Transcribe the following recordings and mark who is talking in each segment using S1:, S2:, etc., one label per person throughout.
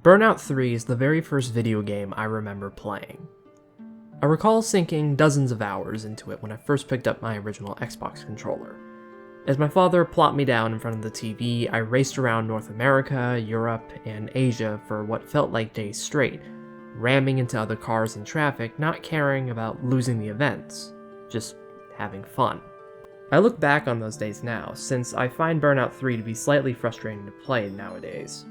S1: Burnout 3 is the very first video game I remember playing. I recall sinking dozens of hours into it when I first picked up my original Xbox controller. As my father plopped me down in front of the TV, I raced around North America, Europe, and Asia for what felt like days straight, ramming into other cars and traffic, not caring about losing the events, just having fun. I look back on those days now, since I find Burnout 3 to be slightly frustrating to play nowadays.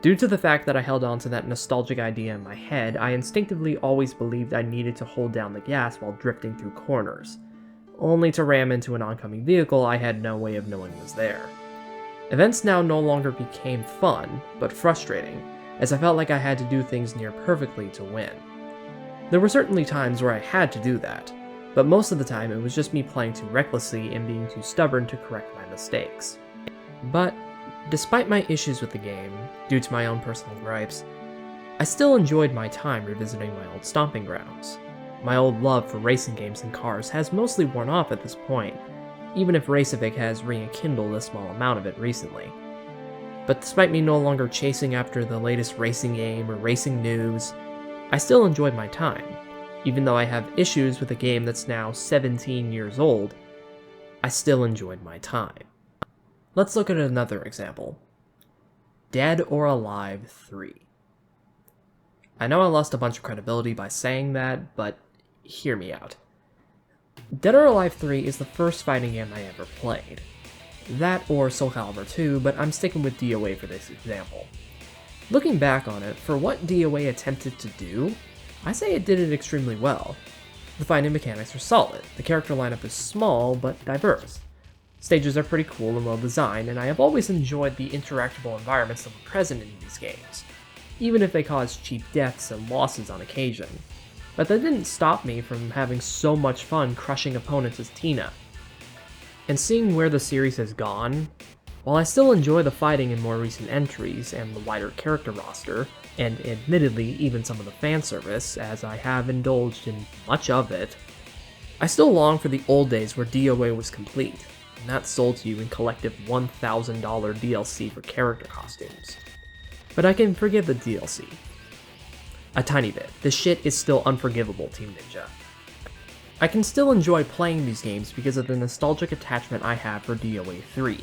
S1: Due to the fact that I held on to that nostalgic idea in my head, I instinctively always believed I needed to hold down the gas while drifting through corners, only to ram into an oncoming vehicle I had no way of knowing was there. Events now no longer became fun, but frustrating, as I felt like I had to do things near perfectly to win. There were certainly times where I had to do that, but most of the time it was just me playing too recklessly and being too stubborn to correct my mistakes. But despite my issues with the game, due to my own personal gripes, I still enjoyed my time revisiting my old stomping grounds. My old love for racing games and cars has mostly worn off at this point, even if Racevic has rekindled a small amount of it recently. But despite me no longer chasing after the latest racing game or racing news, I still enjoyed my time. Even though I have issues with a game that's now 17 years old, I still enjoyed my time. Let's look at another example. Dead or Alive 3. I know I lost a bunch of credibility by saying that, but hear me out. Dead or Alive 3 is the first fighting game I ever played. That or Soul Calibur 2, but I'm sticking with DOA for this example. Looking back on it, for what DOA attempted to do, I say it did it extremely well. The fighting mechanics are solid, the character lineup is small but diverse. Stages are pretty cool and well designed, and I have always enjoyed the interactable environments that were present in these games, even if they caused cheap deaths and losses on occasion. But that didn't stop me from having so much fun crushing opponents as Tina. And seeing where the series has gone, while I still enjoy the fighting in more recent entries and the wider character roster, and admittedly even some of the fan service, as I have indulged in much of it, I still long for the old days where DOA was complete, and not sold to you in collective $1,000 DLC for character costumes. But I can forgive the DLC. A tiny bit. This shit is still unforgivable, Team Ninja. I can still enjoy playing these games because of the nostalgic attachment I have for DOA 3.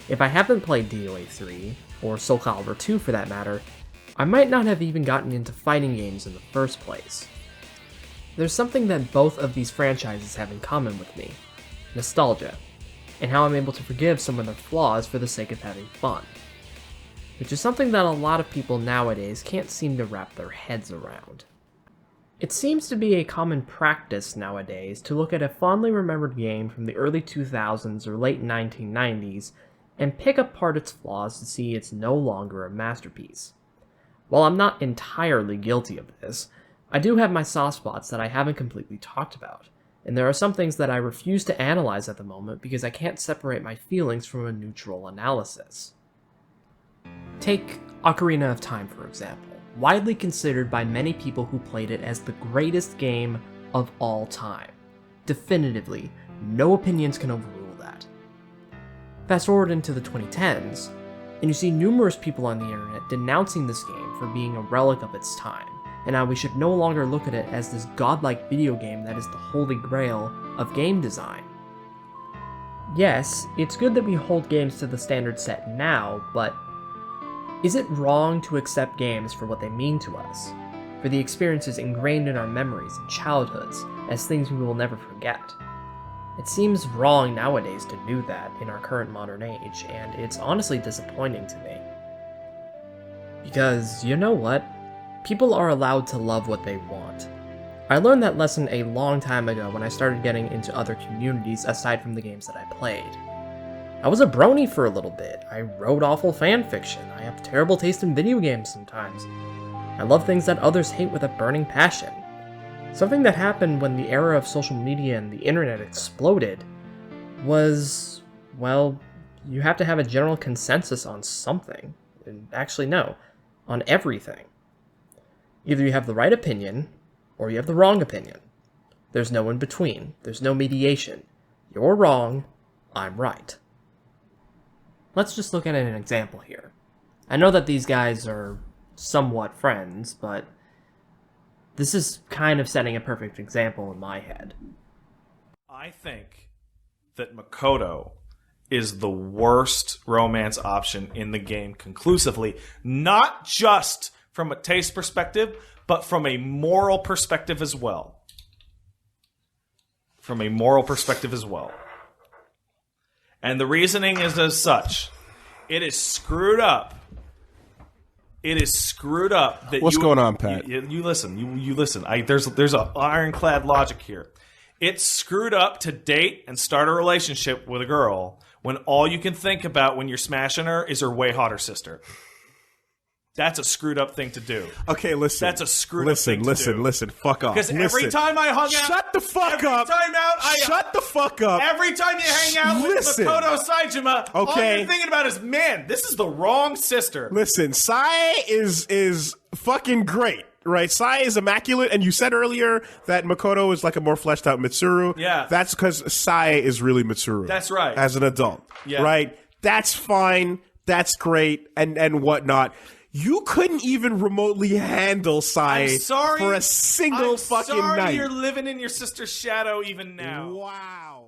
S1: If I haven't played DOA 3, or Soul Calibur 2 for that matter, I might not have even gotten into fighting games in the first place. There's something that both of these franchises have in common with me: nostalgia, and how I'm able to forgive some of their flaws for the sake of having fun. Which is something that a lot of people nowadays can't seem to wrap their heads around. It seems to be a common practice nowadays to look at a fondly remembered game from the early 2000s or late 1990s and pick apart its flaws to see it's no longer a masterpiece. While I'm not entirely guilty of this, I do have my soft spots that I haven't completely talked about, and there are some things that I refuse to analyze at the moment because I can't separate my feelings from a neutral analysis. Take Ocarina of Time, for example, widely considered by many people who played it as the greatest game of all time. Definitively, no opinions can overrule that. Fast forward into the 2010s, and you see numerous people on the internet denouncing this game for being a relic of its time, and how we should no longer look at it as this godlike video game that is the holy grail of game design. Yes, it's good that we hold games to the standard set now, but is it wrong to accept games for what they mean to us, for the experiences ingrained in our memories and childhoods as things we will never forget? It seems wrong nowadays to do that in our current modern age, and it's honestly disappointing to me. Because, you know what? People are allowed to love what they want. I learned that lesson a long time ago when I started getting into other communities aside from the games that I played. I was a brony for a little bit. I wrote awful fanfiction. I have terrible taste in video games sometimes. I love things that others hate with a burning passion. Something that happened when the era of social media and the internet exploded was, well, you have to have a general consensus on something. And actually, no, on everything. Either you have the right opinion, or you have the wrong opinion. There's no in between. There's no mediation. You're wrong, I'm right. Let's just look at an example here. I know that these guys are somewhat friends, but this is kind of setting a perfect example in my head.
S2: I think that Makoto is the worst romance option in the game conclusively, not just from a taste perspective, but from a moral perspective as well. And the reasoning is as such. It is screwed up. That
S3: What's going on, Pat?
S2: You listen. You listen. There's an ironclad logic here. It's screwed up to date and start a relationship with a girl when all you can think about when you're smashing her is her way hotter sister. That's a screwed up thing to do.
S3: Okay, listen.
S2: That's a screwed up thing to do.
S3: Listen. Fuck off.
S2: Because every time I hung out...
S3: Shut the fuck up. Shut the fuck up.
S2: Every time you hang out with Makoto Saejima, all you're thinking about is, man, this is the wrong sister.
S3: Listen, Sai is fucking great. Right, Sai is immaculate, and you said earlier that Makoto is like a more fleshed out Mitsuru.
S2: Yeah.
S3: That's because Sai is really Mitsuru.
S2: That's right.
S3: As an adult.
S2: Yeah.
S3: Right? That's fine. That's great, and whatnot. You couldn't even remotely handle Sai for a single fucking night.
S2: I'm sorry you're living in your sister's shadow even now.
S3: Wow.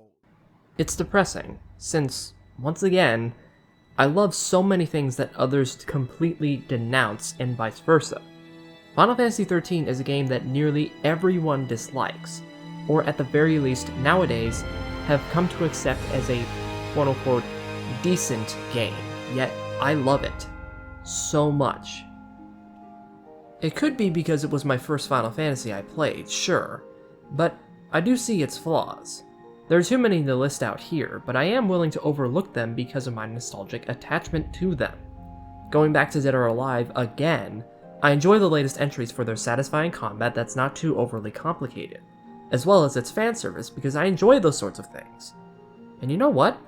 S1: It's depressing, since, once again, I love so many things that others completely denounce and vice versa. Final Fantasy XIII is a game that nearly everyone dislikes, or at the very least nowadays have come to accept as a quote-unquote decent game, yet I love it so much. It could be because it was my first Final Fantasy I played, sure, but I do see its flaws. There are too many to list out here, but I am willing to overlook them because of my nostalgic attachment to them. Going back to Dead or Alive again, I enjoy the latest entries for their satisfying combat that's not too overly complicated, as well as its fan service because I enjoy those sorts of things. And you know what?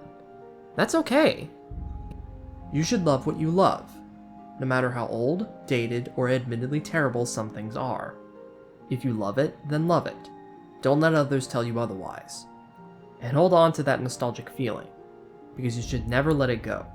S1: That's okay. You should love what you love, no matter how old, dated, or admittedly terrible some things are. If you love it, then love it. Don't let others tell you otherwise. And hold on to that nostalgic feeling, because you should never let it go.